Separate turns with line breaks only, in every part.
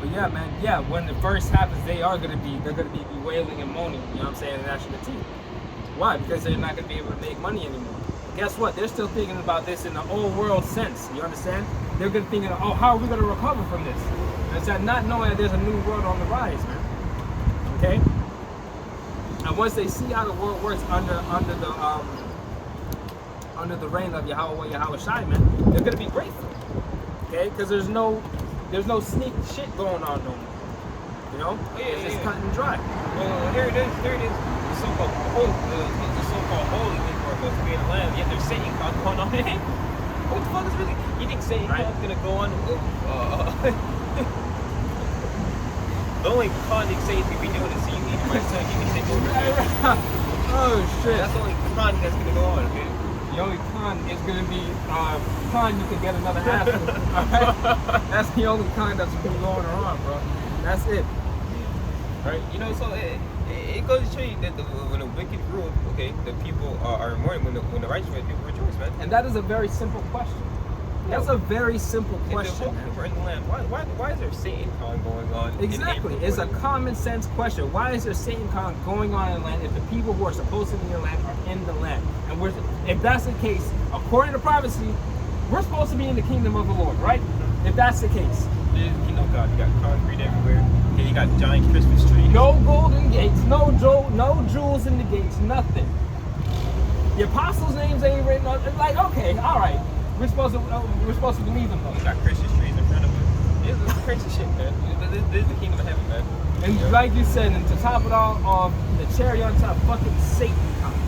But yeah, man, yeah, when it first happens, they're gonna be wailing and moaning, you know what I'm saying, and gnashing their teeth. Why? Because they're not gonna be able to make money anymore. But guess what? They're still thinking about this in the old world sense. You understand? They're gonna thinking, oh, how are we gonna recover from this? And not knowing that there's a new world on the rise, man. Okay? And once they see how the world works under the reign of Yahawah, YAHAWASHI, man, they're gonna be grateful. Okay? Because there's no sneak shit going on no more. You know? It's just cut and dry.
Well, here it is. The so-called holy thing for us to be in the land. Yet there's Satan going on. What the fuck is really? You think Satan is gonna go on? The only con that Satan could be doing is you need my son. You can take over.
Oh shit!
That's the only con that's gonna go on. Okay?
The only con is gonna be con you can get another half. Alright? That's the only con that's been going on, bro. That's it.
Right? You know, so it goes to show you that when the wicked rule, okay, the people are mourning. When the righteous people rejoice, man.
And that is a very simple question. That's a very simple question.
If we're in the land, why is there Satan con going on?
Exactly. It's a common sense question. Why is there Satan con going on in the land if the people who are supposed to be in the land are in the land? And if that's the case, according to prophecy, we're supposed to be in the kingdom of the Lord, right? If that's the case.
You know, God, you got concrete everywhere. Okay, you got giant Christmas trees.
No golden gates, no jewels in the gates, nothing. The apostles' names ain't written on. It's like, okay, all right. We're supposed to believe them though.
You got Christmas trees in front of us. This is crazy shit, man. This is the kingdom of heaven, man.
And like you said, and to top it all off, the cherry on top, fucking Satan comes.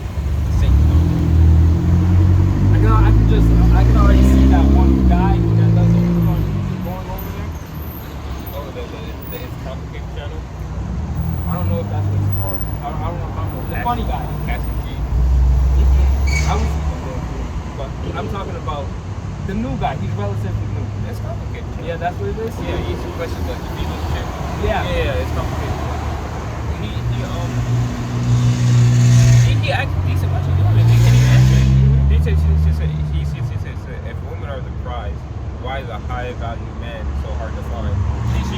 I can already see that one guy that does it on YouTube going over there.
Oh, it's complicated channel.
I don't know if that's what it's called. I don't know. The funny guy.
Cassie G.
I was but I'm talking about the new guy. He's relatively new.
It's complicated.
Yeah, that's what it is.
Yeah, he answers questions like the Jesus check.
Yeah,
it's complicated. He actually decent questions. He can't even answer it. He says if women are the prize, why is a high value man so hard to find? She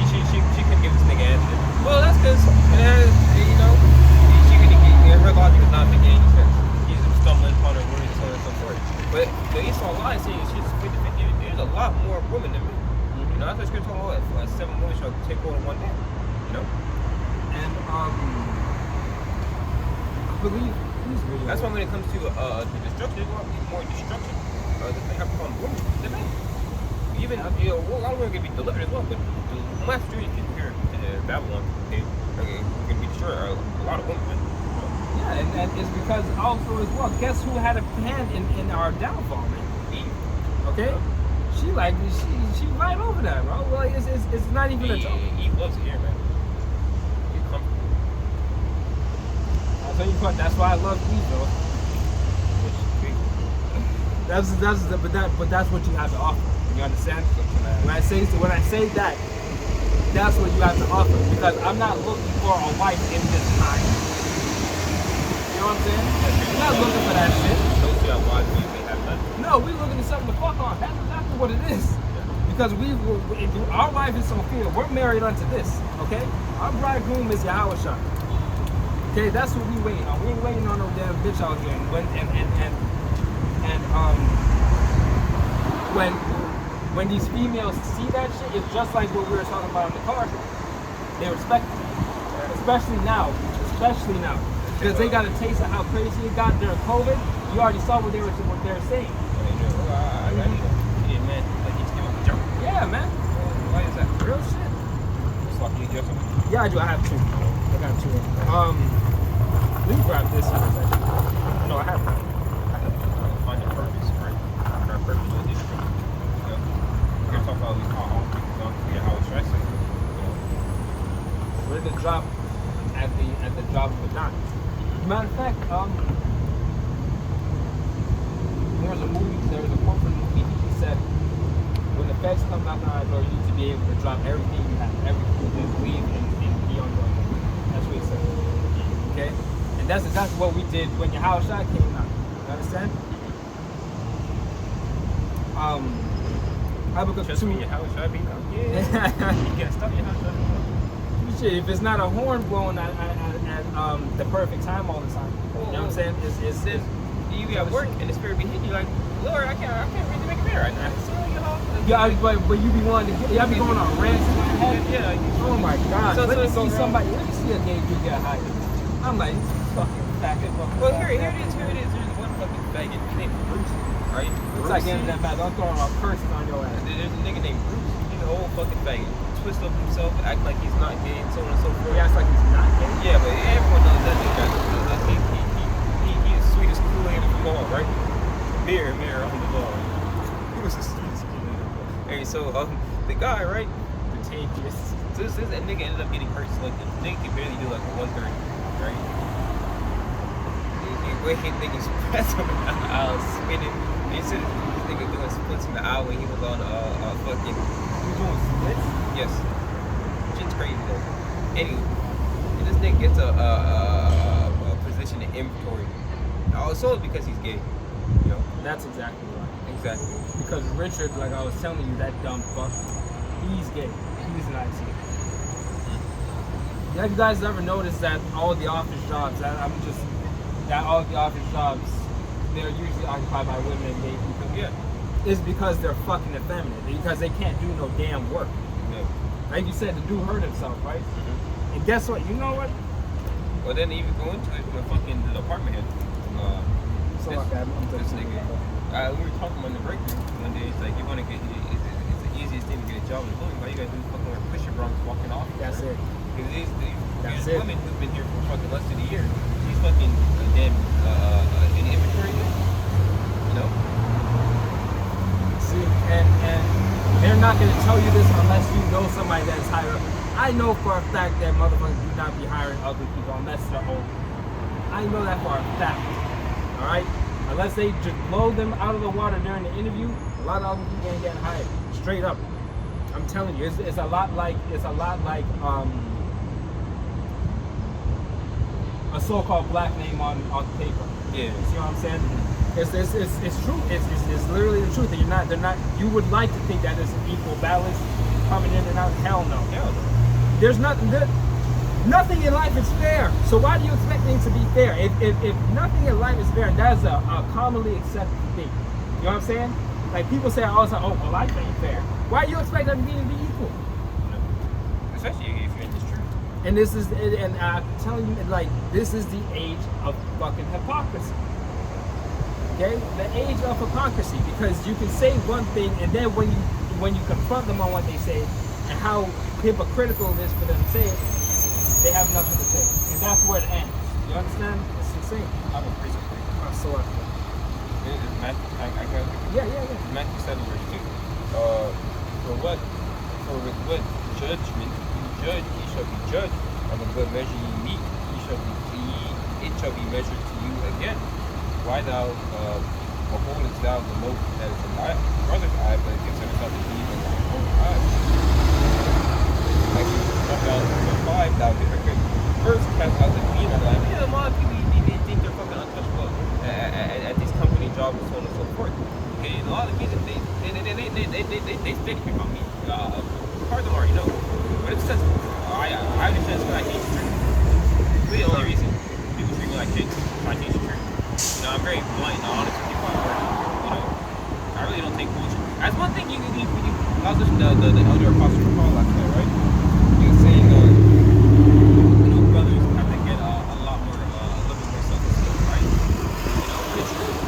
couldn't give this nigga an answer. Well, that's because her logic is not making any sense. He's stumbling upon her words and so on and so forth. But the Esau lie is saying she's 50-50. There's a lot more women than men. You know, that's what you're talking about. Like 7 women shall take hold of one day. You know?
And I believe
that's why when it comes to the destruction, there's a lot more destruction that they have upon women than men. Even a lot of women can be delivered as well, but the mass majority of people here in Babylon, okay, can be destroyed. A lot of women.
Yeah, and it's because also as well, guess who had a hand in our downfall, man?
Eve.
Okay? She right over that, bro. Well, it's not even a joke.
Eve loves it here, man. She's comfortable.
I'll tell you what, that's why I love Eve, though. But that's what you have to offer. You understand? When I say that, that's what you have to offer. Because I'm not looking for a wife in this time. You know what I'm saying? We're not looking for that shit.
Don't see how wise we may have none.
No, we're looking for something to fuck on. That's exactly what it is. Because our wife is Sophia. We're married unto this. Okay? Our bridegroom is Yahawashah. Okay, that's what we waiting on. We ain't waiting on no damn bitch out here. When these females see that shit, it's just like what we were talking about in the car. They respect it. Especially now. Because they got a taste of how crazy it got during COVID. You already saw what they were saying. Yeah, man.
Why is that?
Real shit. Yeah, I do. I have 2. I got 2. Let me grab this one. No, I have 1.
Find your purpose, right? Find our purpose in this thing. We're gonna talk about all people going through how it's stressing.
We're gonna drop at the drop of a dime. Matter of fact, there was a quote from the movie. He said, when the feds come knocking on our door, you need to be able to drop everything you have, everything you believe in beyond your own. That's what he said. Okay? And that's exactly what we did when Yahawashah came out. You understand? Habakkuk 2.
Just when Yahawashah be out. Yeah. You can't stop Yahawashah.
shit, if it's not a horn blowing at the perfect time all the time, you know what I'm saying? It's
then you be at work and the spirit be hitting you like, Lord, I can't really make it there right now.
Yeah, but you be wanting to y'all be going on rants in my head.
Yeah.
Oh my God.
So
let me see
wrong.
somebody. Let me see a gay dude get hired. I'm like, this fucking faggot.
Well, here it is. There's one fucking faggot named Bruce, right?
It's like getting that bad. Don't throw out curses on your ass.
There's a nigga named Bruce. He's an old fucking faggot. Twist up himself, act like he's not gay, and so on and so forth.
He acts like he's not gay.
Yeah, but everyone knows that nigga. He's sweet as Kool-Aid from all, right? Mirror on the wall. He was the sweetest Kool-Aid. Hey, so the guy, right?
The tankiest.
So that nigga ended up getting hurt. So like the nigga could barely do like a 130, right? He niggas pressed him in the aisle, spinning. He said this nigga doing splits in the aisle when he was on fucking.
You doing splits?
Yes. Shit's crazy though. Anyway, and this nigga gets a position in inventory. Also because he's gay. You know?
That's exactly right.
Exactly.
Because Richard, like I was telling you, that dumb fuck, he's gay. He's not gay. Have you guys ever noticed that all the office jobs, all the office jobs, they're usually occupied by women and gay people?
Yeah.
It's because they're fucking effeminate. Because they can't do no damn work.
Yeah.
Like you said, the dude hurt himself, right?
Mm-hmm.
And guess what? You know what?
Well, then even go into it with fucking the department head.
So
This nigga. We were talking on the break room one day. It's like you want to get, it's the easiest thing to get a job in the building. All you gotta do is fucking wear pusher bras walking off.
That's it.
Because these
That's
women who've been here for fucking less than a year, she's fucking damn in inventory, you know.
See, and they're not gonna tell you this unless you know somebody that's higher up. I know for a fact that motherfuckers do not be hiring ugly people unless they're old. I know that for a fact. All right. Unless they just blow them out of the water during the interview, a lot of ugly people ain't getting hired. Straight up, I'm telling you, it's a lot like a so-called black name on paper.
Yeah.
You see what I'm saying? It's true. It's literally the truth. They're not. You would like to think that there's an equal balance coming in and out. Hell no.
Hell no.
There's nothing. Nothing in life is fair. So why do you expect things to be fair? If nothing in life is fair, that's a commonly accepted thing. You know what I'm saying? Like people say all the time, oh, well, life ain't fair. Why do you expect everything to be equal?
Especially if you're in this truth.
And this is, and I'm telling you, like, this is the age of fucking hypocrisy. Okay? The age of hypocrisy, because you can say one thing, and then when you confront them on what they say, and how hypocritical it is for them to say it, they have nothing to say. And that's where it ends. You understand? It's insane.
I have a prison for you.
So what?
I got it.
Yeah.
Matthew 7 verse 2. For with what judgment you judge, ye shall be judged. And with what measure ye meet, it shall be measured to you again. Why thou beholdest thou the mote that is in thy brother's eye, but considerest not the beam in thine own eye? Like you jump out the 5, thou hypocrite. First cast out the beam in thine eye. Yeah, a lot of people they think they're fucking untouchable at these company jobs and so on and so forth. Okay, a lot of people they steady pick on me. Furthermore, you know, but it's just I understand it's because I hate street. The only reason people treat me like shit is I hate street. You know, I'm very blunt and honest with people at work. You know, I really don't take bullshit. That's one thing you I was listening to the elder apostle Paul last night, right? He was saying, you know, brothers have to get a lot more, a little bit more self-esteem, right? You know, but it's true.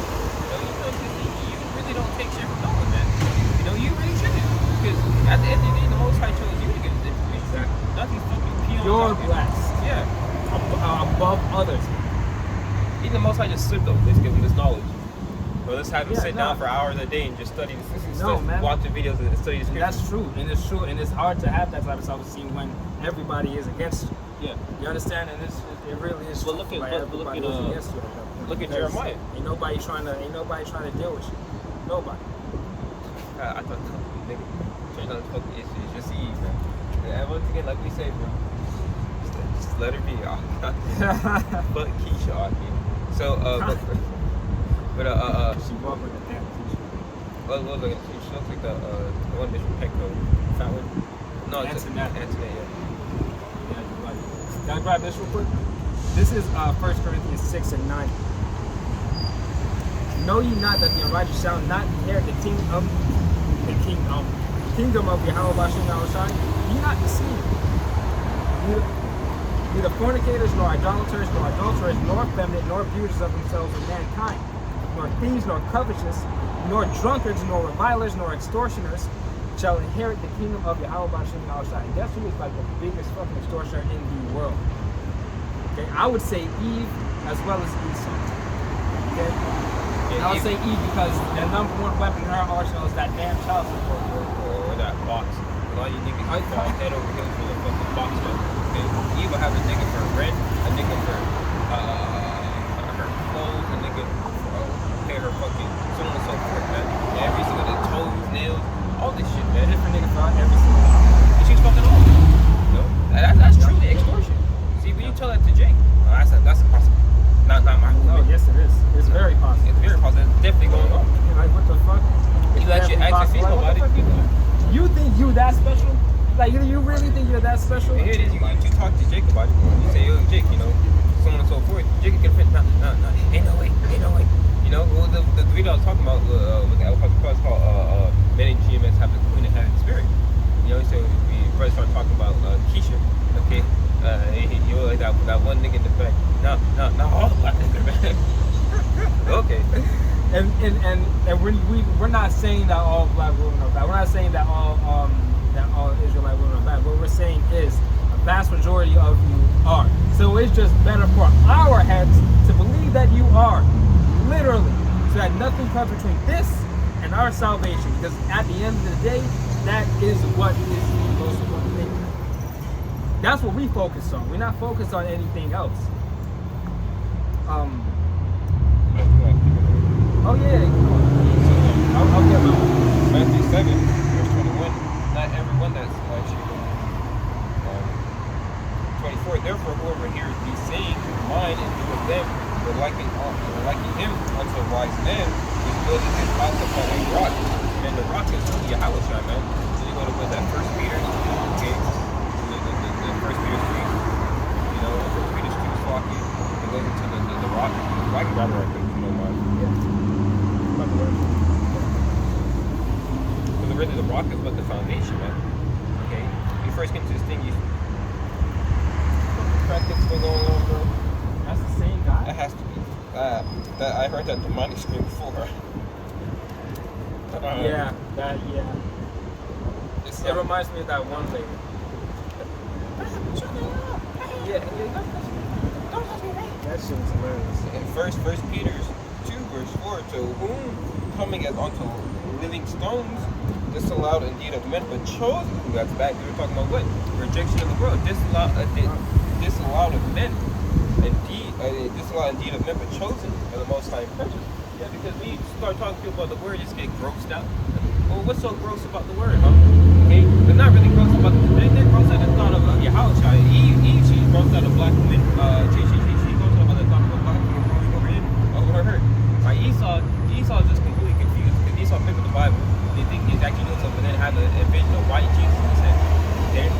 You really don't take shit from no one, man. You know, you really shouldn't. Because at the end of the day, the Most High chose you to get this information. Exactly. Nothing's fucking peon.
You're blessed.
Yeah.
Above others.
Even the Most High just slipped over this, give him this knowledge. Or let's have him sit down for hours a day and just study this stuff, watch the videos and study the scriptures.
That's true, and it's true, and it's hard to have that type of self-esteem when everybody is against you.
Yeah.
You understand? And it really is.
But look at Jeremiah.
Ain't nobody trying to deal with you. Nobody.
I thought nigga, change on the fucking issue. It's just Eve, man. And once again, like we say, bro, just let her be. But Keisha, so
she walked with a damn t-shirt.
What was it? She looks like the one that's from Petco. Fat one? No, it's Antoinette, yeah.
Can I grab this real quick? This is 1 Corinthians 6 and 9. Know ye not that the unrighteous shall not inherit the kingdom of YAHAWASHI? Be not deceived. Neither fornicators, nor idolaters, nor adulterers, nor effeminate, nor abusers of themselves with mankind, nor thieves, nor covetous, nor drunkards, nor revilers, nor extortioners shall inherit the kingdom of YAHAWASHI. And guess who is like the biggest fucking extortioner in the world? Okay, I would say Eve as well as Esau. Okay, I would say Eve because the number one weapon in her arsenal is that damn child support.
Or that box. A lot of you niggas head over heels for the fucking box, man. Okay, Eve will have a nigga for rent, a nigga for her clothes, a nigga pay her fucking so on and so forth, man. And every single day, toes, nails, all this shit, man.
Different nigga for every single one.
And she's fucking old. You know? That's truly extortion. See, when you tell that to Jake, that's impossible. Not my
No, yes it is. It's very possible.
It's very possible. It's definitely going on.
Like what the fuck?
You actually female about it.
You think you that special? Like you really think you're that special?
And here it is. You talk to Jake about it. You say, yo, Jake, you know, so on and so forth. Jake can fit. No, ain't no way. You know, well, the video I was talking about with the podcast called "Men in GMS Have the Queen and Have the Spirit." You know, so we first started talking about Keisha. Okay, you know, like that one nigga in the back. No, all the black niggas, man. Okay.
And we're not saying that all black women are bad. We're not saying that all Israelite women are bad. What we're saying is a vast majority of you are. So it's just better for our heads to believe that you are, literally, so that nothing comes between this and our salvation. Because at the end of the day, that is what is the most important thing. That's what we focus on. We're not focused on anything else. Oh yeah, I'll get my
Matthew 7, verse 21. Not everyone that's 24. Therefore, whoever hears these sayings of mine and doeth them, will liken him unto a wise man, which builded his house upon a rock. And the rock is YAHAWASHI, man. So you go to that 1 Peter, okay? The 1 Peter 3. You know, 1 Peter 2 is walking. It goes into the rock. I can grab it right quick, if you don't mind. Because really the rock is but the foundation, man. Okay? You first get into this thing, you practice what's going on, bro.
That's the same guy?
That has to be. I heard that demonic scream before.
Yeah. It reminds me of that one lady.
Don't touch me, man.
That shit was hilarious.
In first Peter 2 verse 4, to whom coming as unto living stones, disallowed indeed of men, but chosen. That's back. We were talking about what? Rejection of the world. Disallowed of men. Disallowed indeed of men, but chosen by the Most High person. Yeah, because when you start talking to people about the word, you just get grossed out. Well, what's so gross about the word, huh? Okay, they're not really gross about they're gross at the thought of YAHAWASHI. Eve, she's grossed out of black women. She goes about the thought of a black woman growing over her. Right, Esau is just completely confused because Esau picked up the Bible. They think he's actually doing something, and then have a vision of white Jesus in his head. Okay,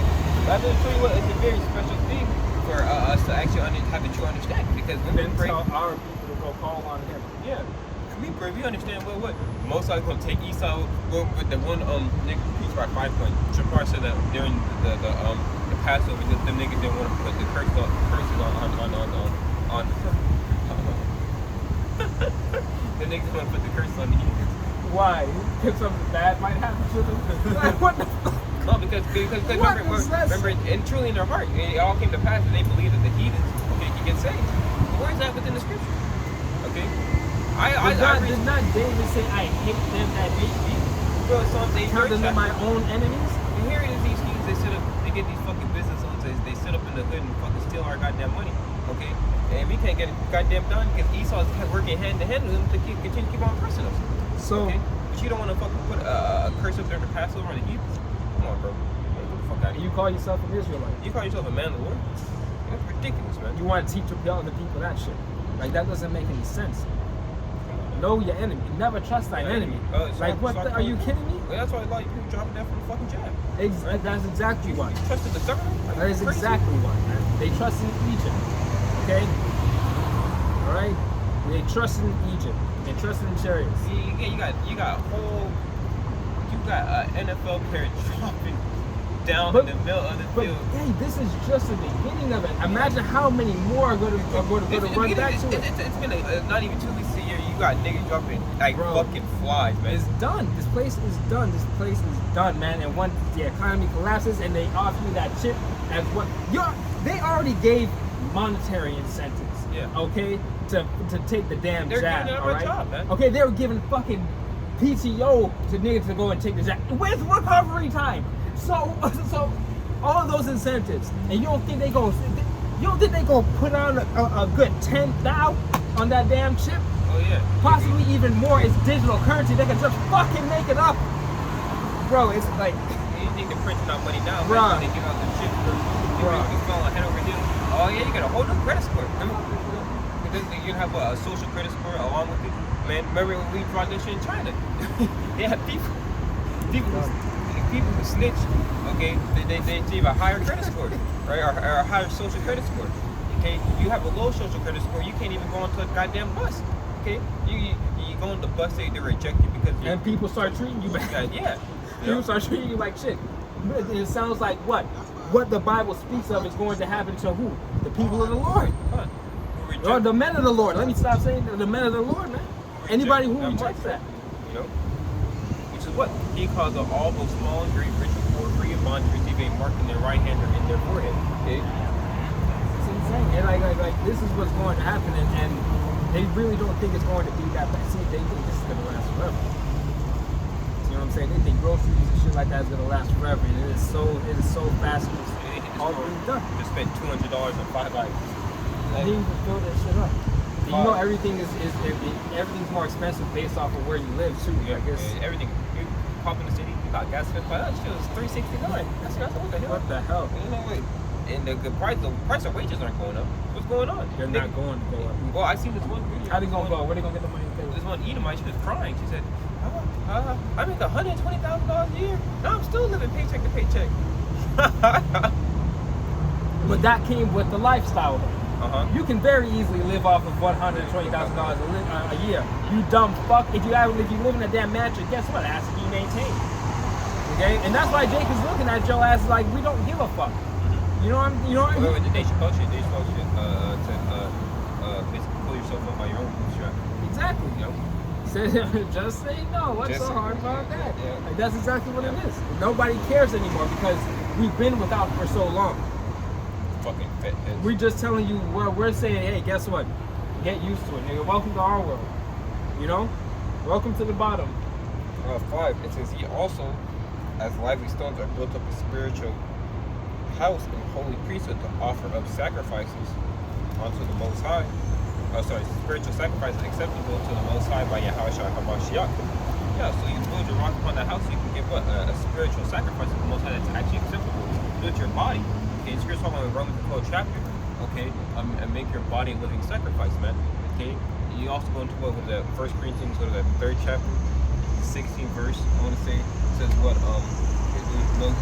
but I'm going to tell you what, it's a very special thing for us to actually have a true understanding, because when we pray,
tell our people to go call on him.
yeah. We pray, we understand what most likely gonna take Esau with the one nigga who preached about 5 points. Shapar said that during the Passover, the niggas didn't want to put the curses on the niggas want to put the curses on the heathens.
Why? Because something bad might happen to them? Like, what the fuck?
No, because remember, and truly in their heart, it all came to pass that they believed that the heathens could get saved. Where is that within the scripture? Okay.
Did not David say, I hate them that hate me?
Bro, Psalms 8,
Turn them to my own enemies?
And here it is, these heathens, they get these fucking business owners, they sit up in the hood and fucking steal our goddamn money, okay? And we can't get it goddamn done because Esau's working hand to hand with them to continue to keep on pressing us.
So,
okay? But you don't want to fucking put a curse up there to Passover on the heathens? Come on, bro. Get the fuck out of here.
you call yourself an Israelite?
You call yourself a man of the Lord? That's ridiculous, man.
You want to teach other people that shit? Like, that doesn't make any sense. know your enemy. Never trust thy enemy. Like, what? Are you kidding me?
Well, that's why a lot of people dropping that from the fucking jab.
That's exactly why.
You trusted the government?
That is exactly why, man. They trust in Egypt. Okay? Alright? They trust in Egypt. They trust in chariots.
You got an NFL player dropping down in the middle of the field.
Hey, this is just the beginning of it. Imagine how many more are going to run back to it.
It's been not even 2 weeks a year. You got niggas dropping like fucking flies, man.
It's done. This place is done. This place is done, man. And once the economy collapses and they offer you that chip as what they already gave monetary incentives.
Yeah.
Okay, to take the damn
They're
jab.
giving them a job, man.
Okay, they were giving fucking PTO to niggas to go and take the jab with recovery time. So all of those incentives, and you don't think they gonna put on a good 10,000 on that damn chip?
Oh yeah.
Possibly even more. It's digital currency. They can just fucking make it up, bro. It's like
you think they're printing out money now?
Bro.
They give out the chip. Head over here. Oh yeah, you got a whole new credit score. You have a social credit score along with it. Man, remember when we brought this shit in China? They have people who snitch, okay, they achieve a higher credit score, right, or a higher social credit score. Okay, you have a low social credit score, you can't even go onto a goddamn bus. Okay, you go on the bus, they reject you because
and people start treating you bad.
Yeah,
people start treating you like shit. It sounds like what the Bible speaks of is going to happen to who? The people of the Lord, or the men of the Lord. Let me stop saying the men of the Lord, man. Anybody who rejects that,
you know. What? He calls all those small, great, rich, poor, free, and bond to receive a mark in their right hand or in their forehead. Okay?
It's insane. And like this is what's going to happen, and they really don't think it's going to be that bad. See, they think this is going to last forever. You know what I'm saying? They think groceries and shit like that is going to last forever, and it is so fast. It's all being done.
Just spent $200 on 5 items.
They even fill that shit up. You know, everything's more expensive based off of where you live too.
Yeah,
I guess
everything. You pop in the city, you got gas filled by us. Shit was $3.69. That's what the hell.
What the hell?
You know what? And the price of wages aren't going up. What's going on?
They're not going to go up.
Well, I seen this one video.
How they gonna go? Where they gonna get the money to pay?
This one Edomite, she was crying. She said, I make $120,000 a year. Now I'm still living paycheck to paycheck.
But that came with the lifestyle. You can very easily live off of $120,000 a year. You dumb fuck. If you live in a damn mansion, guess what? It has to be maintained. Okay? And that's why Jake is looking at your ass like we don't give a fuck. You know what I mean?
Wait, they should post it. They should post it to basically pull yourself up by your own bootstrap.
Exactly.
You know?
Just say no. What's so hard about that?
Yeah.
Like, that's exactly what it is. Nobody cares anymore because we've been without for so long.
Fucking fit.
We're just telling you, we're saying, hey, guess what? Get used to it, nigga. Welcome to our world. You know? Welcome to the bottom.
5, it says he also, as lively stones, are built up a spiritual house and holy priesthood to offer up sacrifices unto the Most High. Spiritual sacrifices acceptable to the Most High by YAHAWASHI. Yeah, so you build your rock upon that house, so you can give what? A spiritual sacrifice to the Most High that's actually acceptable. Build your body. Okay, so you're talking about Romans 12 chapter. Okay, and make your body a living sacrifice, man. Okay, you also go into what was that? 1 Corinthians, what is that? 3rd chapter, 16th verse. I want to say it says what?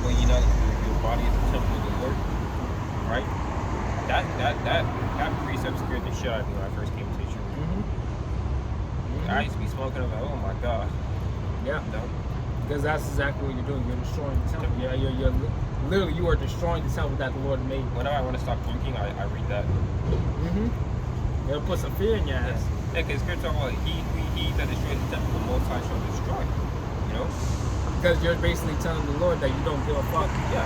When you know your body is the temple of the Lord, right? That precept scared the shit out of me when I first came to church. I used to be smoking. I'm like, oh my god.
Yeah.
No.
Because that's exactly what you're doing. You're destroying the temple. Yeah, you're literally you are destroying the temple that the Lord made.
Whenever I want to stop drinking, I read that.
It'll put some fear in your ass.
Yeah, because scripture talking about he that destroys the temple, the Most High shall destroy. You know?
Because you're basically telling the Lord that you don't give a fuck.
Yeah.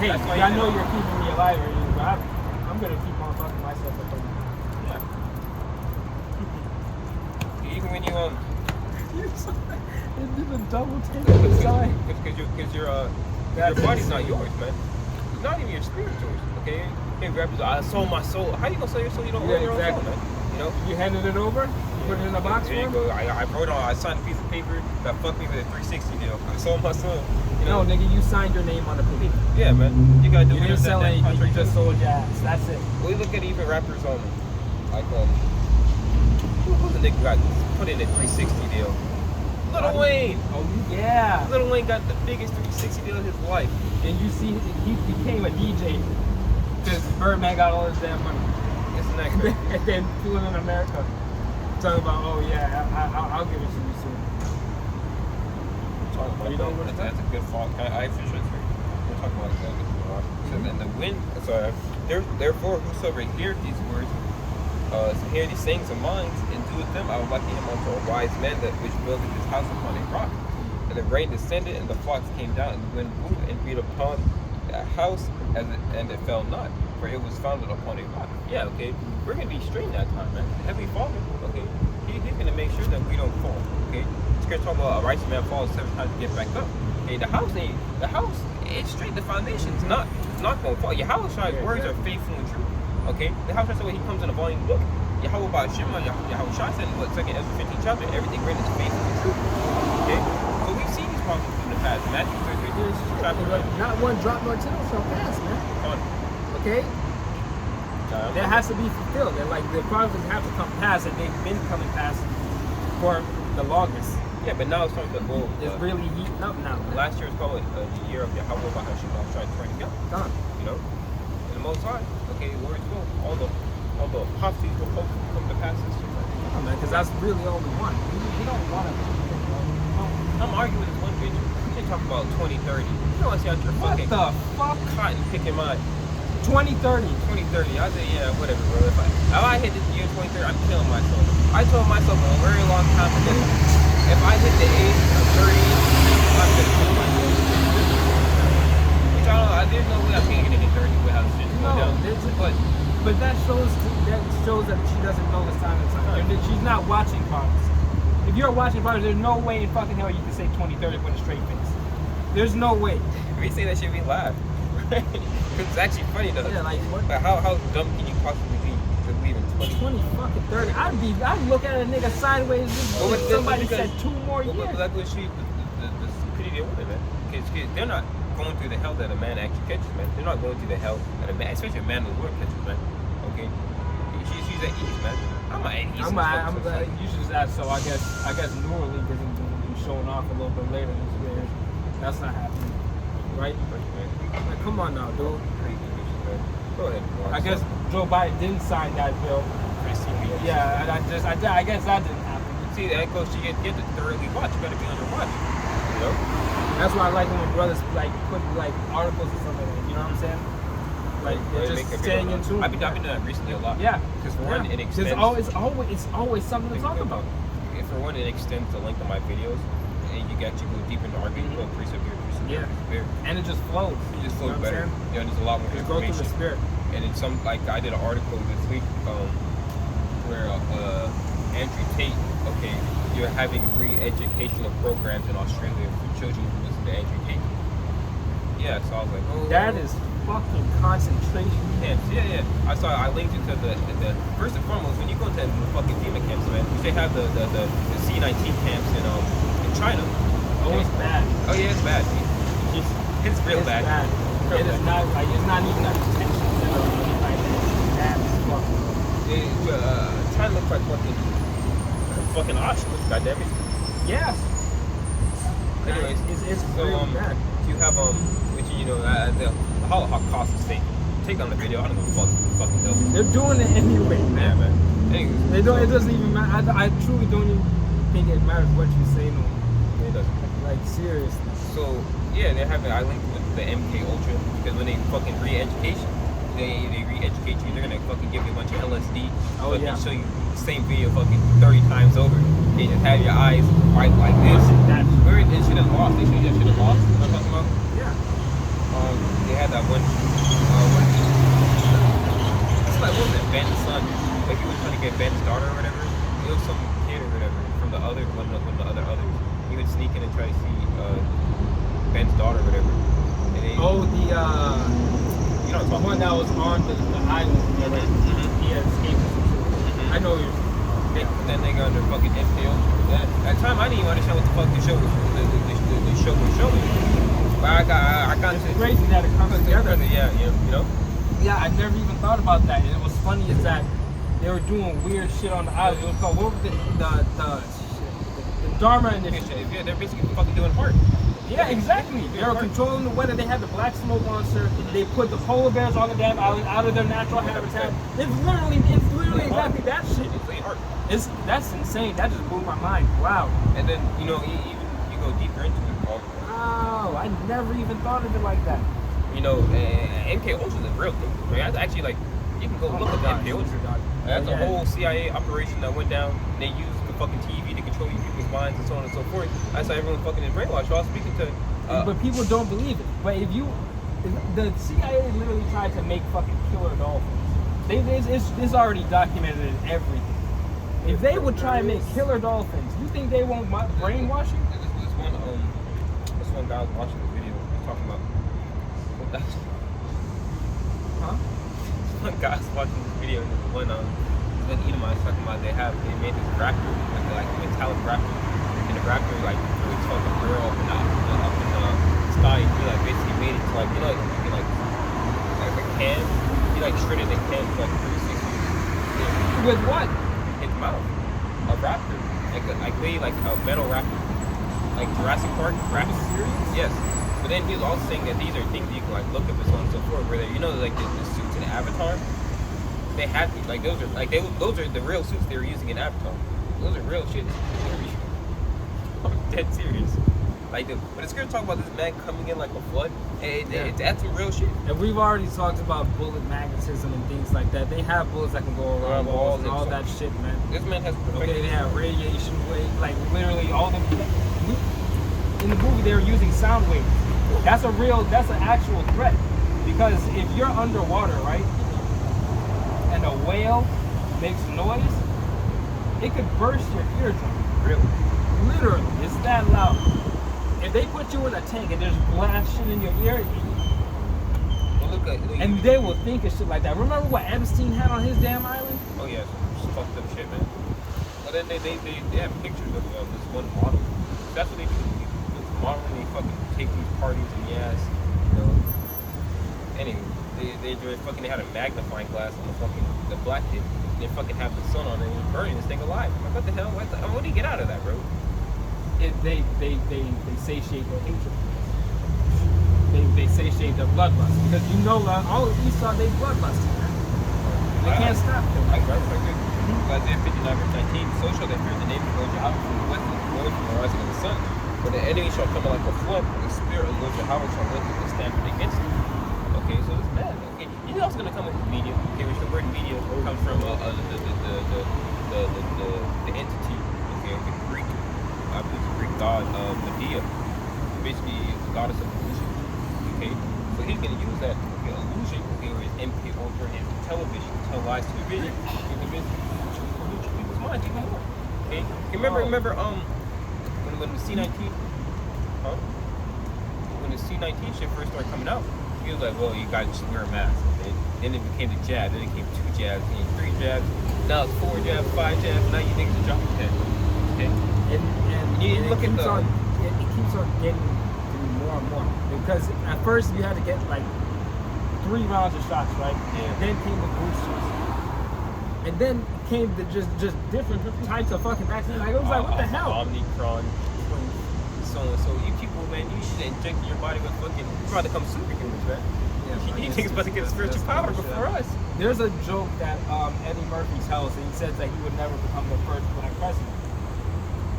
Hey, I know you're keeping me alive, but I'm gonna keep on fucking myself up.
Yeah. Even when you
It did a double take on the side.
Because your body's not yours, man. It's not even your spirit's yours. Okay. Hey, rappers, I sold my soul. How you gonna sell your soul? You don't own your own soul, man. You know.
You handed it over. You put it in a box for him.
I wrote on. I signed a piece of paper that fucked me with a 360 deal. I sold my soul.
No, nigga, you signed your name on the paper.
Yeah, man. You gotta do.
You didn't sell anything. You just sold your ass. That's it.
We look at even rappers on, like Who's the nigga got put in a 360 deal? Lil Wayne.
Oh yeah.
Lil Wayne got the biggest 360 deal of his life.
And you see, he became a DJ because Birdman got all his damn money.
Isn't that crazy?
And then flew in America, talking about, oh yeah, I'll give it to you soon.
Talking about
You know what
that's a good fault. I finish it. We're talking about that. So then the wind. So therefore, whosoever heareth these words, hear these sayings of mine, and do with them, I will liken him unto a wise man that which builded his house upon a rock. And the rain descended, and the flocks came down, and the wind blew and beat upon that house, and it fell not, for it was founded upon a rock. Yeah, okay. We're gonna be straight that time, man. Heavy falling, okay. He's gonna make sure that we don't fall, okay. Scripture talking about a righteous man falls 7 times to get back up. Okay, the house, it's straight. The foundation's not gonna fall. YAHAWASHI's words are faithful and true. Okay, the house said when he comes in a volume book, BAHASHAM, YAHAWASHI said in what 2nd Ezra 15th chapter, everything written is faithful and true. Okay, so we've seen these promises in the past. Matthew 33, chapter
Not one drop nor tittle shall pass, man. Okay, that has to be fulfilled. And like the prophecies have to come past, and they've been coming past for the longest.
Yeah, but now it's time to go.
It's really heating up now. Man.
Last year was called the year of YAHAWAH BAHASHAM. I was trying to turn it down.
Done.
You know, and the Most High. Okay, words go. All the prophecies will hopefully come to pass this year.
Oh, man, because that's really all we want. We don't want to.
I'm arguing with this one bitch. They talk about 2030. You know, I see out your
What
fucking
the fuck?
cotton picking mind.
2030.
2030. I said, yeah, whatever, bro. If I hit this year 2030, I'm killing myself. I told myself a very long time ago, if I hit the age of 30, I'm gonna kill myself. Which I don't know. There's no way I'm getting to hit 30 without shit going down.
But that shows that she doesn't know the sign of time. She's not watching prophecy. If you're watching prophecy, there's no way in fucking hell you can say 2030 with a straight face. There's no way.
If we say that shit, we laugh. It's actually funny though.
Yeah, like what?
But how dumb can you possibly be to believe in
20 fucking 30. I'd look at a nigga sideways if somebody said 2 more years.
But that's what the stupidity of women, man. Because they're not going through the hell that a man actually catches, man. They're not going through the hell that a man, especially a man of the Lord catches, man. Okay? She's at ease, man. I'm at ease.
You should just ask. So I guess New Orleans isn't going to be showing off a little bit later this year. That's not happening, right? Like, come on now, dude.
Go ahead.
I guess Joe Biden didn't sign that bill. Yeah, and I guess that didn't happen.
See, that goes to get the thoroughly watch. You better be on your watch. You know?
That's why I like when brothers like put like articles or something. You know what I'm saying? Like they're just staying in tune.
I've been doing that recently a lot.
Yeah.
Because for one, it extends.
It's always something to talk about.
For one, it extends the length of my videos, and you get to go deep into arguing. Go precept here, precept here.
And it just flows.
It just flows better. You know, there's a lot more
information. Go through the spirit.
And it's like I did an article this week where Andrew Tate, okay, you're having re-educational programs in Australia for children who listen to Andrew Tate. Yeah, so I was like, oh.
That is fucking concentration
camps. Yeah. I linked it to the first and foremost, when you go to the fucking FEMA camps, man, they have the C-19 camps in China.
Oh, it's bad.
Oh yeah, it's bad. It's real bad.
It is not like it's not even a detention center or anything like that. It's bad as fuck.
China looks like fucking Auschwitz, goddammit.
Yes.
Anyways,
it's really bad.
You have which the Holocaust state. Take on the video. I don't know what fucking hell.
They're doing it anyway, man.
Yeah, man. Anyways,
they don't. It doesn't even matter. I truly don't even think it matters what you say no more.
It doesn't.
Like seriously.
So yeah, they're having. I linked with the MK Ultra because when they fucking re-education, they re-educate you. They're gonna fucking give you a bunch of LSD.
Oh yeah.
Show you the same video fucking 30 times over. They just have your eyes right like this. Where it should have lost. They should have lost. You know what I'm talking about?
Yeah.
They had that one. It's like what was it? Ben's son. Like he was trying to get Ben's daughter or whatever. It was some kid or whatever from the other one of the other others. He would sneak in and try to see Ben's daughter or whatever. And they, you know,
the one that was on the island. Yeah, right. He had escaped. I know you're.
That nigga under fucking MKO. At that time, I didn't even understand what the fuck the show was showing. But I got
it's crazy that it comes together.
Yeah, you know.
Yeah, I never even thought about that. And it was funny is that they were doing weird shit on the island. It was called, what was the Dharma Initiative.
Yeah, they're basically fucking doing art.
Yeah, exactly. They were controlling the weather. They had the black smoke monster. They put the polar bears on the damn island out of their natural habitat. It's literally exactly that shit. That's insane. That just blew my mind. Wow.
And then you know, even you go deeper into it.
Wow, I never even thought of it like that.
You know, MK Ultra is a real thing. I mean, that's actually like you can go look at MK Ultra. That's a whole CIA operation that went down. And they used the fucking TV to control you people's minds and so on and so forth. That's how everyone fucking is brainwashed. While speaking to,
but people don't believe it. But if the CIA literally tried to make fucking killer dolphins. It's already documented in everything. If they would try and make killer dolphins, you think they won't brainwash you?
This one guy was watching the video. He was talking about what that's.
Huh?
One guy was watching this video and this one Edomite talking about they made this raptor, like a metallic raptor, and the raptor like threw its fucking girl up in the sky. He like basically made it to like, you know, like you can like a can. He like shredded the can to like 360.
With what?
His mouth. A raptor, like a metal raptor, like Jurassic Park raptor.
Serious?
Yes. But then he was also saying that these are things you can like look up and so on and so forth. Where they, you know, like the suits in Avatar, they had these, like those are like those are the real suits they were using in Avatar. Those are real shit. I'm dead serious. Like, but it's good to talk about this man coming in like a flood. That's some real shit.
And we've already talked about bullet magnetism and things like that. They have bullets that can go around walls and all that shit, man.
This man has
okay, they have radiation waves, like literally all the. In the movie, they were using sound waves. That's an actual threat. Because if you're underwater, right, and a whale makes noise, it could burst your eardrum.
Really?
Literally, it's that loud. If they put you in a tank and there's blast shit in your ear, and they will think of shit like that. Remember what Epstein had on his damn island?
Oh yeah, some fucked up shit, man. But then they have pictures of this one model. That's what they do. Modeling, they fucking take these parties in the ass, you know. Anyway, they had a magnifying glass on the black kid. And they fucking have the sun on it and it's burning this thing alive. I'm like, what the hell? What do you get out of that, bro?
They satiate their hatred. They satiate their bloodlust. Because you know all of Esau, they bloodlusted, man. They can't stop them.
Isaiah 59 verse 19, so shall they fear the name of the Lord Yahweh from the west and the north from the rising of the sun. For the enemy shall come like a flood, and the spirit of the Lord Yahweh shall lift up a standard against him. Okay, so it's bad. Okay, you know what's gonna come with media? Okay, which the word media comes from the entity. Okay, the Greek, I believe the Greek god Medea, basically is the goddess of illusion. Okay, so he's gonna use that illusion, okay, or his MP over his television, tell lies to the vision, people's minds even more. Okay, remember when the C-19, when the C-19 shit first started coming out, he was like, well, you guys just wear a mask. Okay? Then it became the jab, then it came 2 jabs, then 3 jabs, now it's 4 jabs, 5 jabs, now you niggas are dropping dead. Okay? And you look at
it keeps on getting more and more. Because at first you had to get like 3 rounds of shots, right? Yeah. Then came the boosters. And then came the just different types of fucking vaccines. Like, it was like, what the hell?
Omicron, so and so. You people, man, you should inject your body with fucking. You're about to become superhumans, man. Yeah, you think it's about to get a spiritual power before us?
There's a joke that Eddie Murphy tells, and he says that he would never become the first black president,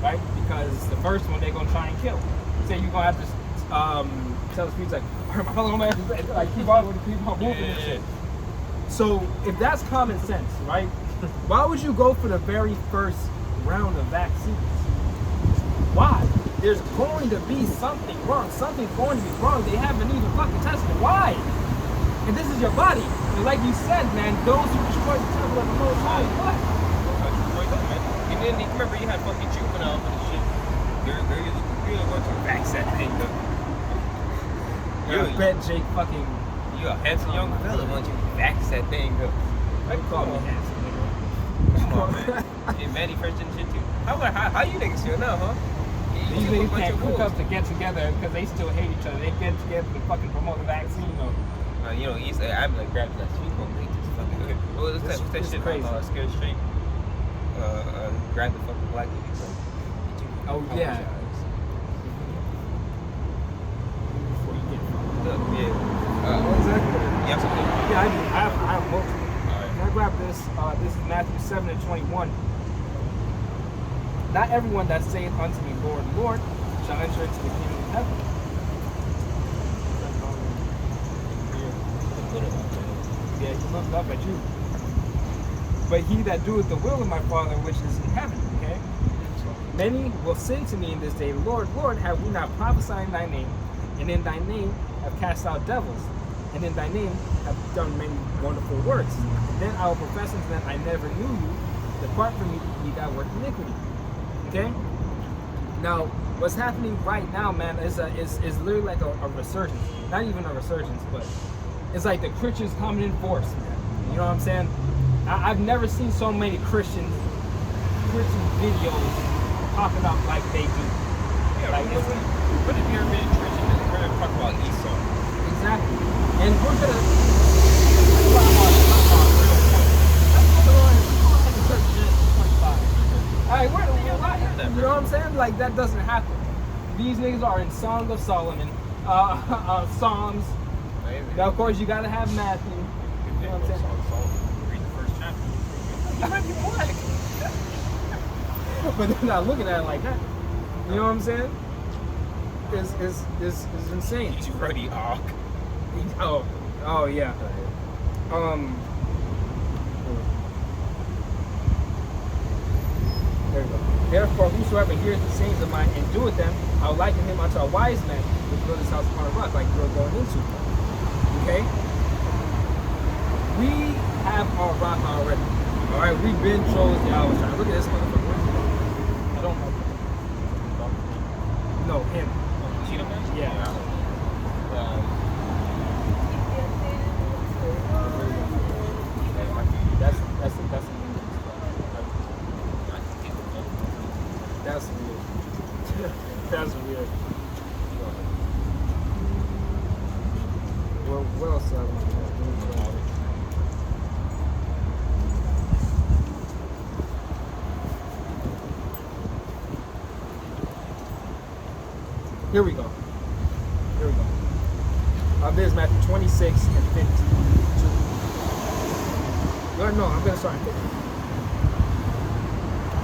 right? Because the first one they're gonna try and kill. He said you're gonna have to tell the speech like, my fellow Americans, like keep on moving and shit. So if that's common sense, right? Why would you go for the very first round of vaccines? Why? There's going to be something wrong. Something's going to be wrong. They haven't even fucking tested it. Why? And this is your body. And like you said, man, those who destroy the temple of the Most High, what?
I destroyed that, man. And then remember you had fucking juveniles and shit. They're going to vax that thing, though.
I bet Jake fucking...
You a handsome young fella, why don't you vax that thing, though?
Like, call me handsome, nigga.
Come on, man. And Manny First and shit, too. How you niggas feel now, huh?
These niggas can't cook up to get together because they still hate each other. They get together to fucking promote the vaccine, though.
You know, I'm like grabbing that sweet one, they just Well, what's that
It's
shit?
crazy.
Scared straight. Grab the fucking black lady.
Oh yeah. Before you get
Exactly. You have something?
Yeah, I do. I have multiple.
Alright.
Can I grab this? This is Matthew 7:21. Not everyone that saith unto me, Lord, Lord, shall enter into the kingdom of heaven. Yeah, he looked up at you. But he that doeth the will of my Father which is in heaven, okay? Many will say to me in this day, Lord, Lord, have we not prophesied in thy name, and in thy name have cast out devils, and in thy name have done many wonderful works? And then I will profess unto them, I never knew you. Depart from me, ye that work iniquity. Okay? Now, what's happening right now, man, is literally like a resurgence. Not even a resurgence, but it's like the Christians coming in force, man. You know what I'm saying? I've never seen so many Christian videos popping up like they do.
Yeah,
like
what if you're in church and we're going to talk about Esau?
Exactly. And we're going to... Alright, you know what I'm saying? Like, that doesn't happen. These niggas are in Song of Solomon, Psalms. Now, of course, you gotta have Matthew. You know what I'm saying?
Read the first chapter. You might be black.
But they're not looking at it like that. You know what I'm saying? It's insane.
He's ready, Ark.
Oh yeah. There we go. Therefore, whosoever hears the sayings of mine and doeth them, I will liken him unto a wise man who built his house upon a rock, like you're going into. Okay? We have our rock already. Alright, we've been chose the YAHAWASHI. Look at this motherfucker. I don't know. No, him. Yeah. That's weird. Well, what else? Here we go. There's Matthew 26 and 52. No, I'm going to start at 50.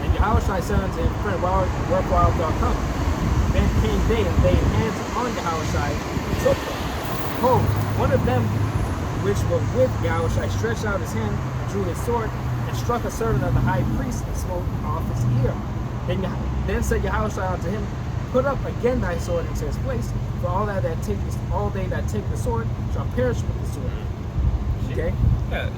And Yahawashi said unto him, friend, wherefore art thou come? Then came they and laid hands on Yahawashi and took them. Behold, one of them which were with Yahawashi stretched out his hand, drew his sword, and struck a servant of the high priest and smote off his ear. Then said Yahawashi unto him, put up again thy sword into his place, for all they that take the sword shall perish with the sword. Okay?
Yeah,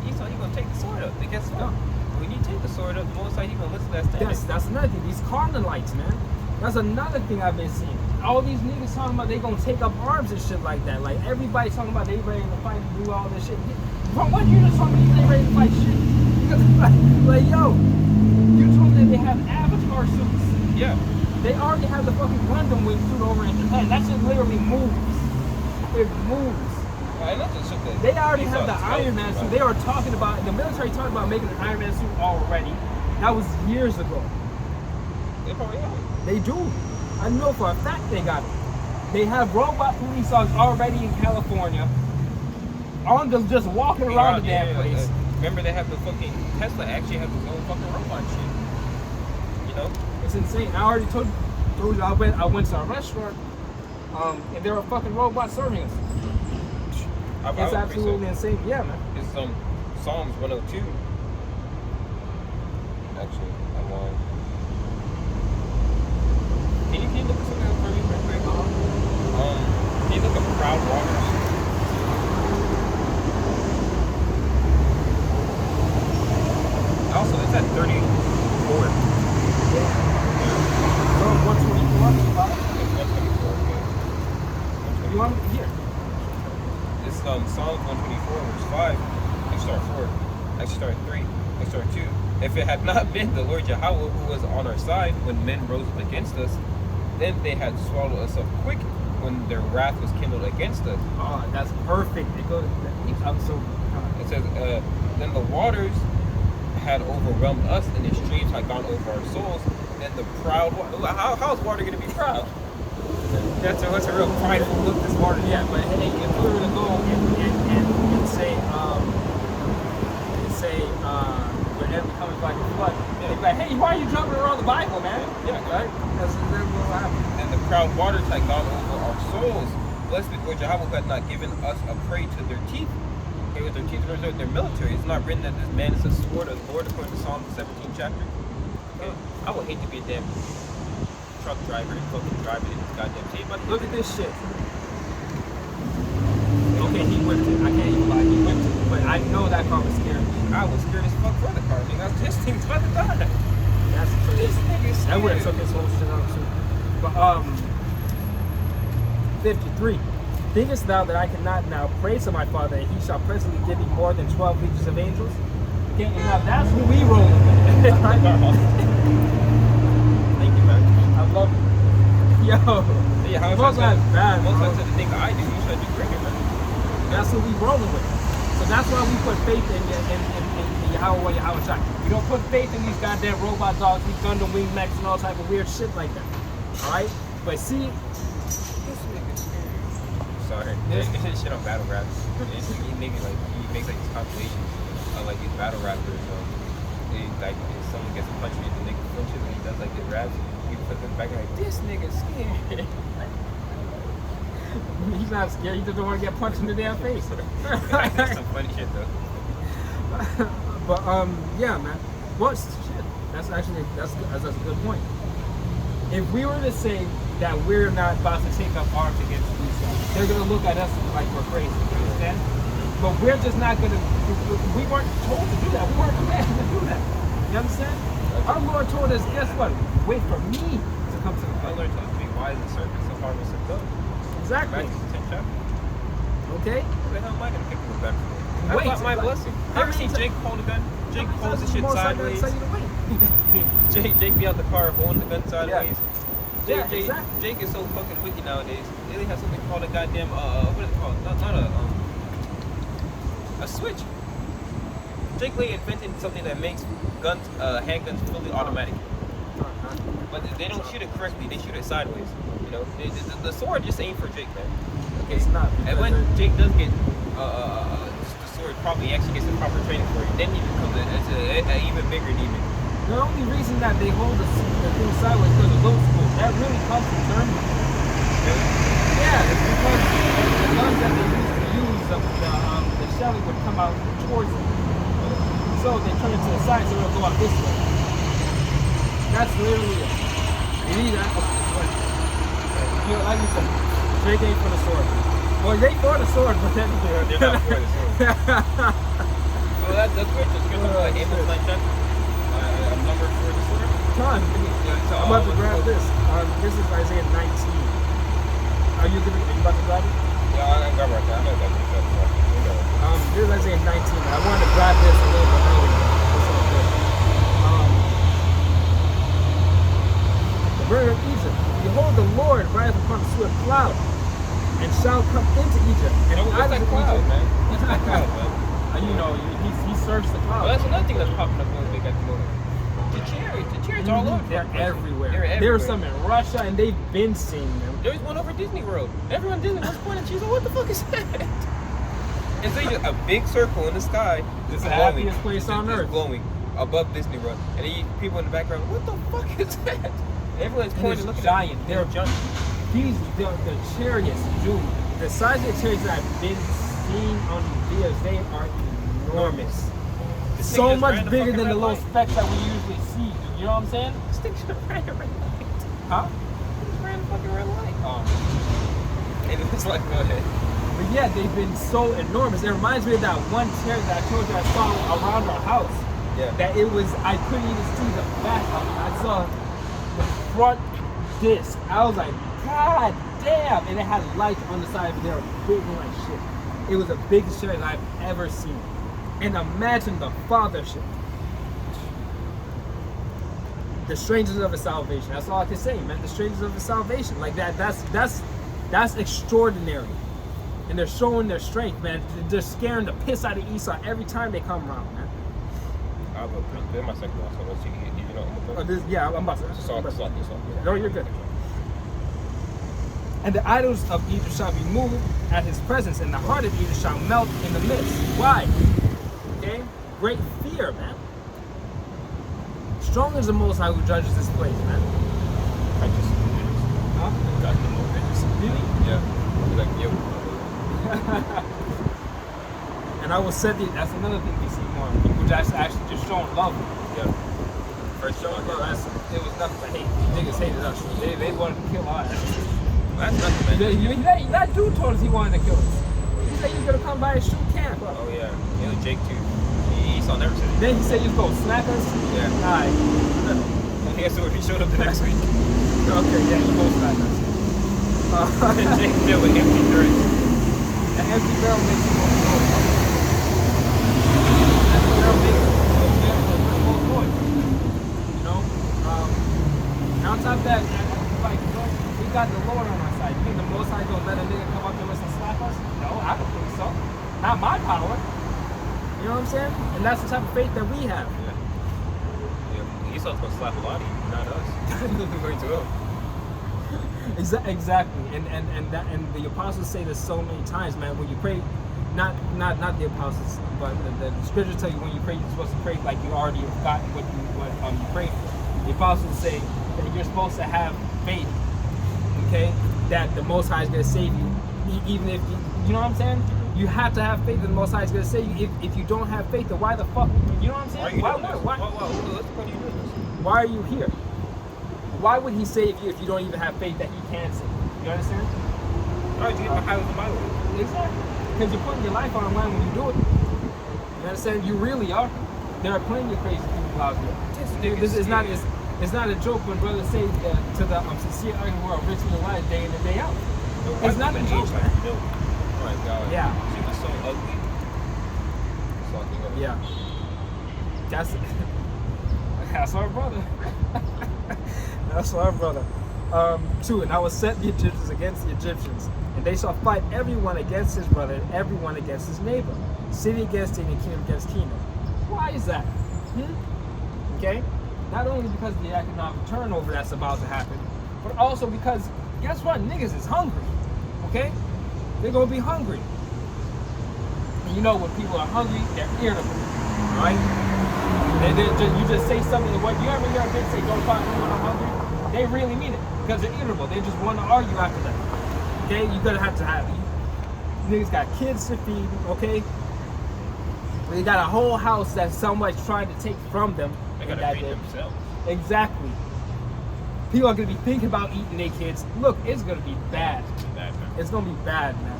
Esau, he gonna take the sword up. But guess what? When you take the sword up, the most he gonna listen to that standard.
That's another thing. These Carmelites, man. That's another thing I've been seeing. All these niggas talking about they gonna take up arms and shit like that. Like everybody talking about they ready to fight and do all this shit. From what you just told me, they ready to fight shit. Because like yo, you told me that they have avatar suits.
Yeah.
They already have the fucking Gundam wing suit over in Japan. That shit literally moves. It moves. They already have the Iron Man suit. They are talking about, the military talking about making an Iron Man suit already. That was years ago.
They probably have it.
They do. I know for a fact they got it. They have robot police dogs already in California. On them just walking around the damn place.
Remember they have the fucking Tesla actually have its own fucking robot shit. You know?
It's insane. I already told you I went to a restaurant and there were fucking robots serving us. It's absolutely insane. Yeah, man.
It's Psalms 102. Actually, I'm on. Can you look at something else for me real quick? Can you look at Proud Waters? Also, it's at 34.
Yeah. So 124.
It's 124. Okay.
You want me here?
It's Psalms 124, verse 5. Let's start 4. Let's start 3. Let's start 2. If it had not been the Lord Yahawah who was on our side when men rose up against us, then they had swallowed us up quick when their wrath was kindled against us.
Oh, that's perfect. It goes. I'm so.
It's says, then the waters had overwhelmed us, and the streams had gone over our souls. And the proud, how's water going to be proud? That's a real prideful look. This water.
Yeah, but hey, if we were to go and say when enemy comes like a flood, they'd be like, hey, why are you jumping around the Bible, man?
Yeah,
right. That's what will happen.
And the proud waters had gone over our souls. Blessed be God, Jehovah had not given us a prey to their teeth. Okay, with their teeth reserved their military. It's not written that this man is a sword of the Lord according to Psalm 17th chapter. Okay, I would hate to be a damn truck driver and fucking driving in this goddamn tape.
Look at this shit. Okay, he whipped it. I can't even lie, he whipped it. But I know that car was scary.
I was scared as fuck for the car, nigga. This thing's about to die.
That's
This nigga's scared.
I would have took his whole shit out too. But 53. Thinkest thou that I cannot now pray to my Father, and he shall presently give me more than 12 legions of angels? Okay, and now that's who we roll with.
Thank you, man.
I love it. Yo.
Yeah, how
most
much
bad,
most
bro.
of the thing I do, you should do greater, man.
That's what we rolling with. So that's why we put faith in YAHAWAH, YAHAWASHI. We don't put faith in these goddamn robot dogs, these Gundam wing mechs and all type of weird shit like that. Alright? But see,
This nigga's scared. Sorry.
This-
This shit on battle raps. He makes like these compilations of like these battle rappers. Like if someone gets a punch in the nigga punches and he does like his raps, he puts them back and like, this nigga's scared.
he's not scared, he just don't want to get punched in the damn face.
That's some funny shit though.
But yeah, man. Well, shit. That's actually that's a good point. If we were to say that we're not about to take up arms against these guys, they're gonna look at us like we're crazy. You understand? But we're just not gonna. We weren't told to do that. We weren't commanded to do that. You understand? Our Lord told us, guess what? Wait for me to come to the
My
fight.
Lord told us to be wise and servants of harvest and dove.
Exactly.
Matthew 10 chapter.
Okay.
What the hell am I gonna pick him back for? I
Wait,
got my
like,
blessing.
how
Ever
many
seen
ti-
Jake hold a gun? Jake holds the shit
Most likely
sideways.
tell you to wait.
Jake be out the car holding the gun sideways.
Yeah,
Jake,
exactly.
Jake is so fucking wicked nowadays. They have something called a goddamn what is it called? Not a switch. Jake Lee invented something that makes guns, handguns fully automatic. But they don't shoot it correctly. They shoot it sideways. You know, the sword just ain't for Jake, man. Okay?
It's not,
And
because
when
they're-
Jake does get the sword, probably actually gets the proper training for it, then he becomes an even bigger demon.
The only reason that they hold the thing sideways is because of those schools. That really comes from Germany.
Really?
Yeah, it's because the guns that they used to use, the shelling would come out towards them. So they turn it to the side so it'll go out this way. That's literally it. You need that. You know, like you said, Drake ain't for the sword. Well, they for the sword, but then
They're not for the sword. Oh, that's good. Just good to like Amos 9 chapter. I'm numbered for the sword.
Time.
So,
I'm about to grab this. This is Isaiah 19. Are you about to grab it?
Yeah, I got right there. I know that.
This is Isaiah 19. I wanted to grab this a little bit earlier. It's all good. The burden of Egypt. Behold, the Lord rideth upon a swift cloud, and shall come into Egypt. And
What's
out
that
of
cloud,
Egypt,
man? What's that cloud, man?
You know, he serves the cloud.
Well, that's another thing that's popping up really big at the moment. The chariots all over.
They're
the place.
everywhere.
They're everywhere.
There's some in Russia, and they've been seeing them.
There's one over Disney World. Everyone in Disney World's pointing. She's like, what the fuck is that? It's like a big circle in the sky.
It's the
glowing.
happiest place on
It's
earth.
glowing above Disney World. And then you, people in the background, what the fuck is that? Everyone's
And
pointing,
it's
looking
giant.
at it.
They're giant. The chariots, dude. The size of the chariots that I've been seeing on videos, they are enormous.
This thing
So
just
much
ran the
bigger
fucking
than the
red
little
light.
specks that we usually see. You know what I'm saying?
This thing should have ran a red light.
Huh?
It just ran a fucking red light.
Oh.
And it was like, go ahead.
But yeah, they've been so enormous. It reminds me of that one chariot that I told you I saw around our house.
Yeah.
That it was, I couldn't even see the back of it. I saw the front disc. I was like, God damn! And it had lights on the side, but they were big like shit. It was the biggest chariot I've ever seen. And imagine the fathership. The strangers of his salvation. That's all I can say, man. The strangers of his salvation. Like that's extraordinary. And they're showing their strength, man. They're scaring the piss out of Esau every time they come around, man.
This is my second one, so let's see. You know,
Yeah, I'm about to.
Sorry.
No, you're good. And the idols of Egypt shall be moved at his presence, and the heart of Egypt shall melt in the midst. Why? Okay? Great fear, man. Strong is the Most High who judges this place, man.
Righteous.
Huh?
Got the more righteous.
Really?
Yeah. Like, yo.
And I will set the, that's another thing we see more. People just actually just showing love.
Yeah. First
Showing love. It was nothing but hate. Niggas hated us. They wanted to kill our ass.
That's nothing, man.
That dude told us he wanted to kill us. He said you gonna come by and shoot camp.
Oh, yeah. You know, Jake, too. Esau never said it.
Then he said you was gonna smack us?
Yeah.
Alright.
Yeah, so if he showed up the next week.
Okay, yeah, you gonna smack us.
And Jake filled with empty threats.
An empty barrel makes you want to go. Empty barrel makes you want to go. You know? And on top of that, like, you know, we got the Lord on our side. You think the Most High gonna let a nigga come up to us and slap us? No, I don't think so. Not my power. You know what I'm saying? And that's the type of faith that we have.
Yeah. Esau's gonna slap a lot of you, not us. Going to him.
Exactly, and the apostles say this so many times, man. When you pray, not the apostles, but the scriptures tell you when you pray, you're supposed to pray like you already have gotten what you prayed for. The apostles say that you're supposed to have faith, okay, that the Most High is going to save you, even if you know what I'm saying. You have to have faith that the Most High is going to save you. If you don't have faith, then why the fuck? You know what I'm saying? Why are you here? Why would he save you if you don't even have faith that he can save you? You understand?
Why would you get behind the Bible?
Exactly. Because you're putting your life on the line when you do it. You understand? You really are. There are plenty of crazy people out here. This is not it's not a joke when brothers say to the sincere argument world, rich and alive day in and day out. It's not a joke, man.
Oh my God.
Yeah.
She was so ugly.
Yeah. That's our brother. That's our brother. 2, and I will set the Egyptians against the Egyptians, and they shall fight everyone against his brother and everyone against his neighbor, city against city and kingdom against kingdom. Why is that? Okay? Not only because of the economic turnover that's about to happen, but also because, guess what? Niggas is hungry. Okay? They're going to be hungry. And you know when people are hungry, they're irritable. Right? You just say something, what you ever hear a bitch say, don't talk to me when I'm hungry? They really mean it, because they're irritable. They just want to argue after that. Okay? You're going to have niggas got kids to feed, okay? They got a whole house that somebody's trying to take from them.
They got to feed themselves.
Exactly. People are going to be thinking about eating their kids. Look, it's going to be bad. It's going to be bad, man.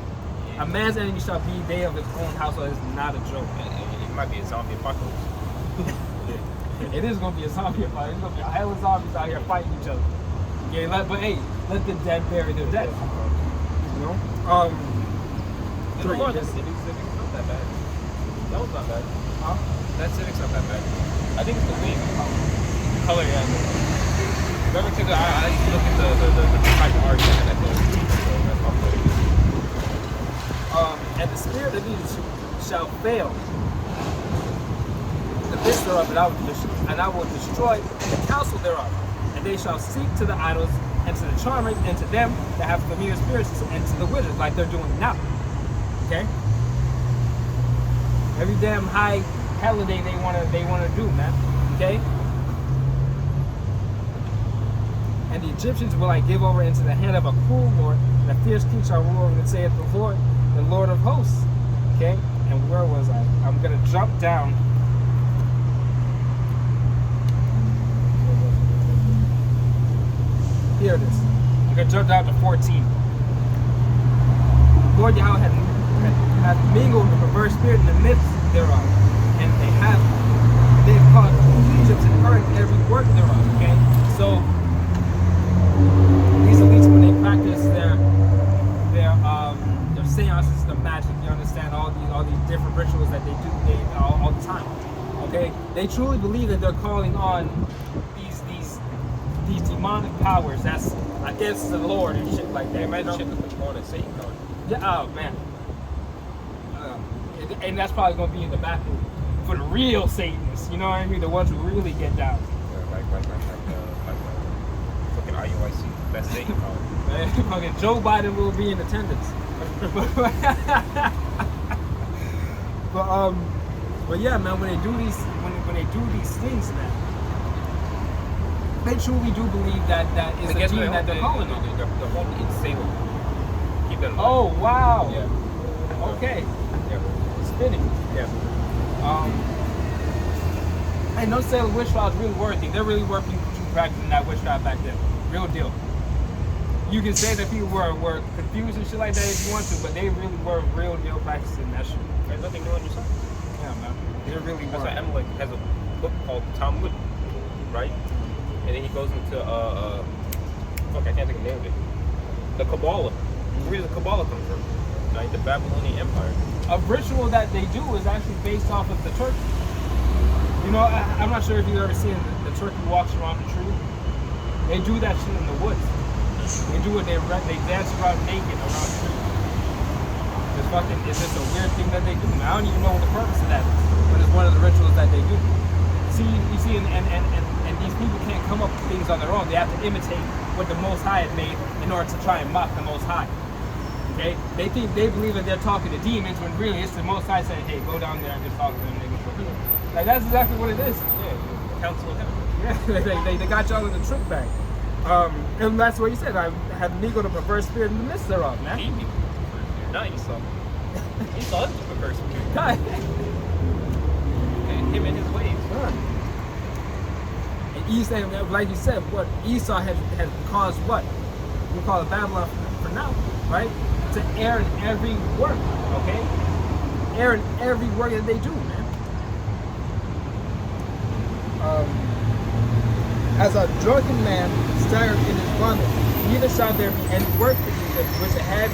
Yeah. A man's enemy shall be they of his own household. It's not a joke.
It might be a zombie apocalypse.
It is going to be a zombie apocalypse. It's going to be a hell of zombies out here fighting each other. Okay, but hey, let the dead bury their dead. You know? 3.
That civic's not that bad. That was not bad.
Huh?
That civic's not that bad. I think it's the wing. The color, yeah. Remember, because I used to look at the type of art and I thought, so that's my point.
And the spirit of Egypt shall fail the midst thereof, and I will destroy the counsel thereof. And they shall seek to the idols, and to the charmers, and to them that have familiar spirits, and to the wizards, like they're doing now. Okay? Every damn high holiday they wanna do, man. Okay? And the Egyptians will I give over into the hand of a cruel lord, and a fierce king shall rule over, and saith the Lord of hosts. Okay? And where was I? I'm gonna jump down. Here it is. I'm gonna jump down to 14. Lord Yahweh hath mingled the perverse spirit in the midst thereof, and they've caused Egypt to earn every work thereof. Okay, so these elites, when they practice their seances, the magic, you understand, all these different rituals that they do all the time. Okay, they truly believe that they're calling on these demonic powers that's against the Lord and shit like that.
Imagine shit that the Lord and Satan going.
Yeah, oh man. And that's probably going to be in the back room for the real Satanists. You know what I mean? The ones who really get down.
Yeah, like fucking IUIC. That's Satan power.
Fucking Joe Biden will be in attendance. But yeah, man, when they do these things, man, they truly do believe that is a demon that they're calling on.
The whole in Salem. Keep that in mind.
Oh wow.
Yeah.
Okay.
Yeah.
Spinning.
Yeah.
And no Salem witch trials really were a thing. There really were people practicing that witch trial back then. Real deal. You can say that people were confused and shit like that if you want to, but they really were real deal practicing that shit.
There's nothing new on your side.
Yeah, man. They really were.
That's why Amalek has a book called Talmud, right? And then he goes into fuck, I can't think of the name of it. The Kabbalah. Where does the Kabbalah come from? Like the Babylonian Empire.
A ritual that they do is actually based off of the turkey. You know, I'm not sure if you've ever seen the turkey walks around the tree. They do that shit in the woods. They do it. They dance around naked around the tree. It's just a weird thing that they do. I don't even know what the purpose of that is, but it's one of the rituals that they do. You see, and these people can't come up with things on their own. They have to imitate what the Most High had made in order to try and mock the Most High. Okay? They believe that they're talking to demons when really it's the Most High saying, "Hey, go down there and just talk to them niggas." Like that's exactly what it is.
Yeah, Council of Heaven.
Yeah, they got y'all in the trick bag. And that's what he said. I have Negro the perverse spirit in the midst thereof, man.
Not Esau. Esau is the perverse spirit.
God.
And him and his ways.
And Esau, like you said, what Esau had caused what? We call it Babylon for now, right? To err in every work, okay? Err in every work that they do, man. As a drunken man staggered in his vomit, neither shall there be any work for you which a head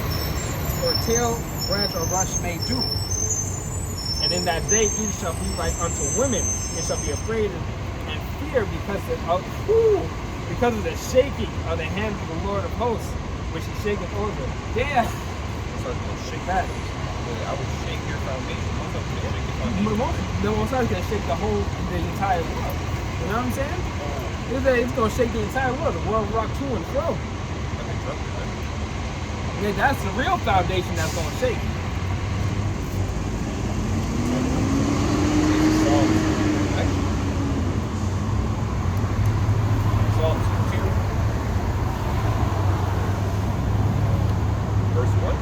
or tail, branch, or rush may do. And in that day ye shall be like unto women, and shall be afraid and fear because of the shaking of the hand of the Lord of hosts, which he shaketh over. Yeah.
So shake that. I would shake your foundation. Most of them shake your foundation.
The Most High is going to shake the entire world. You know what I'm saying? It's going to shake the entire world. The world rock to and fro. Yeah, that's the real foundation that's going to shake.
Psalms 2, verse 1.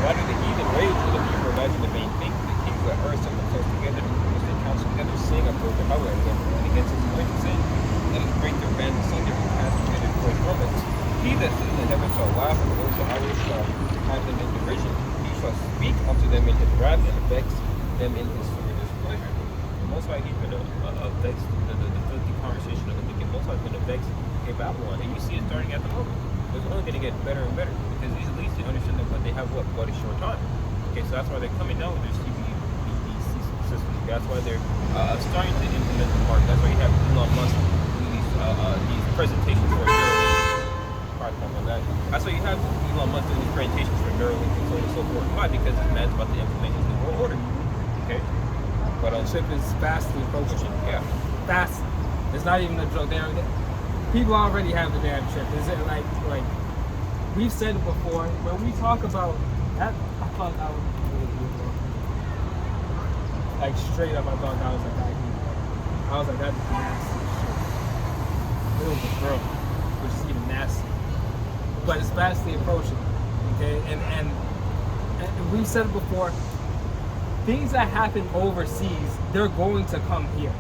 Why do the heathen rage and the people imagine the vain thing? The kings of the earth set themselves together, as they counsel together, sing upward the highway and against his anointed saying, let us break their bands asunder and cast together for trumpets. He that sits in the heaven shall laugh, and those that are shall have them in derision. He shall speak unto them in his wrath, and vex them in his displeasure. The Most High, he's going to vex the filthy conversation of the wicked. Most High is going to vex Babylon, and you see it starting at the moment. It's only going to get better and better, because these elites, they understand that they have what a short time. Okay, so that's why they're coming down with their CBD systems. That's why they're starting to implement the market. That's why you have Elon Musk doing these presentations for That's why you have Elon Musk doing these presentations for Neuralink and so on and so forth. Why? Because this man's about to implement his new world order. Okay? But
ship is fastly approaching.
Yeah.
Fast. It's not even a joke. People already have the damn chip. Is it like we've said it before, when we talk about that, I thought that was really beautiful. Like straight up, I thought that was like that. I was like, that's nasty shit. It was a girl, which is even nasty. But it's fastly approaching. Okay, and we've said it before. Things that happen overseas, they're going to come here.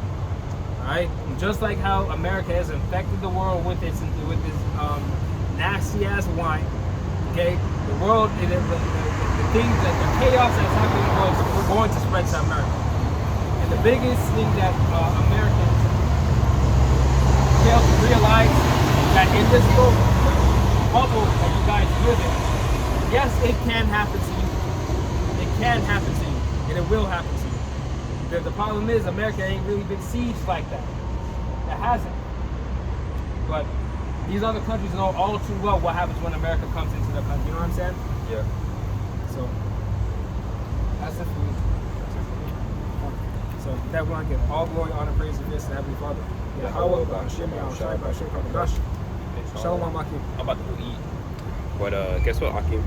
Alright? Just like how America has infected the world with this nasty ass wine. Okay? The world, the things that the chaos that's happening in the world, we're going to spread to America. And the biggest thing that Americans fail to realize that in this little bubble that you guys live in, yes, it can happen to you. It can happen to you. And it will happen to you. Because the problem is America ain't really been sieged like that. It hasn't. But these other countries know all too well what happens when America comes into their country. You know what I'm saying?
Yeah.
So That's it for me. So that we want to give all glory, honor, praise, and gifts to Heavenly Father. Yahawah, BAHASHAM, YAHAWASHI, BAHASHAM, QADASH. Shalom, Akim.
I'm about to go eat. But guess what, Akim?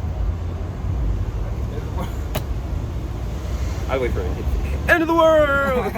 I'll wait for it. End of the world!